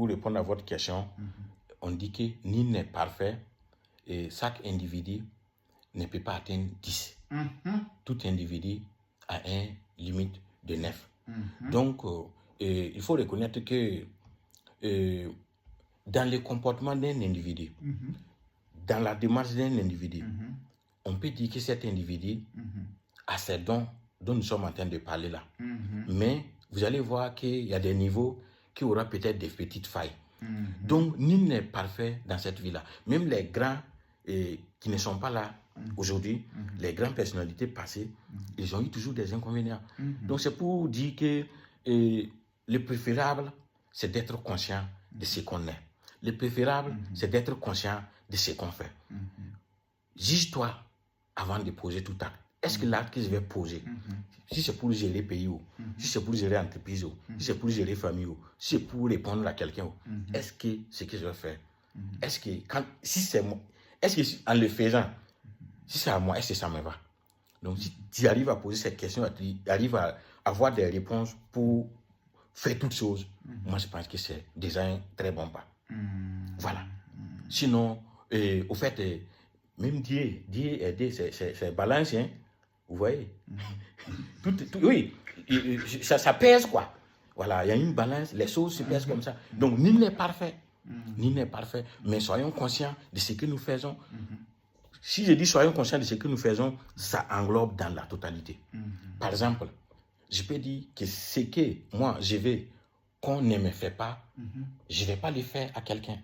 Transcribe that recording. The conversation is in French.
pour répondre à votre question, on dit que nul n'est parfait et chaque individu ne peut pas atteindre 10. Tout individu a une limite de 9. Donc, il faut reconnaître que dans le comportement d'un individu, dans la démarche d'un individu, on peut dire que cet individu a ces dons dont nous sommes en train de parler là. Mais vous allez voir qu'il y a des niveaux qui aura peut-être des petites failles. Donc, nul n'est parfait dans cette vie-là. Même les grands qui ne sont pas là aujourd'hui, les grandes personnalités passées, ils ont eu toujours des inconvénients. Donc, c'est pour dire que le préférable, c'est d'être conscient de ce qu'on est. Le préférable, c'est d'être conscient de ce qu'on fait. Juge-toi avant de poser tout acte. Est-ce que l'acte que je vais poser, si c'est pour gérer pays, si c'est pour gérer entreprise, si c'est pour gérer famille, si c'est pour répondre à quelqu'un, est-ce que ce que je vais faire, est-ce que si c'est moi, est-ce que en le faisant, si c'est à moi, est-ce que ça me va? Donc si tu arrives à poser cette question, tu arrives à avoir des réponses pour faire toutes choses, moi je pense que c'est déjà un très bon pas. Voilà. Sinon, au fait, même Dieu c'est balance, hein. Vous voyez, oui, ça pèse quoi. Voilà, il y a une balance, les choses se pèsent comme ça. Donc, nul n'est parfait. Nul n'est parfait. Mais soyons conscients de ce que nous faisons. Si je dis soyons conscients de ce que nous faisons, ça englobe dans la totalité. Par exemple, je peux dire que ce que moi, je veux qu'on ne me fait pas, je ne vais pas le faire à quelqu'un.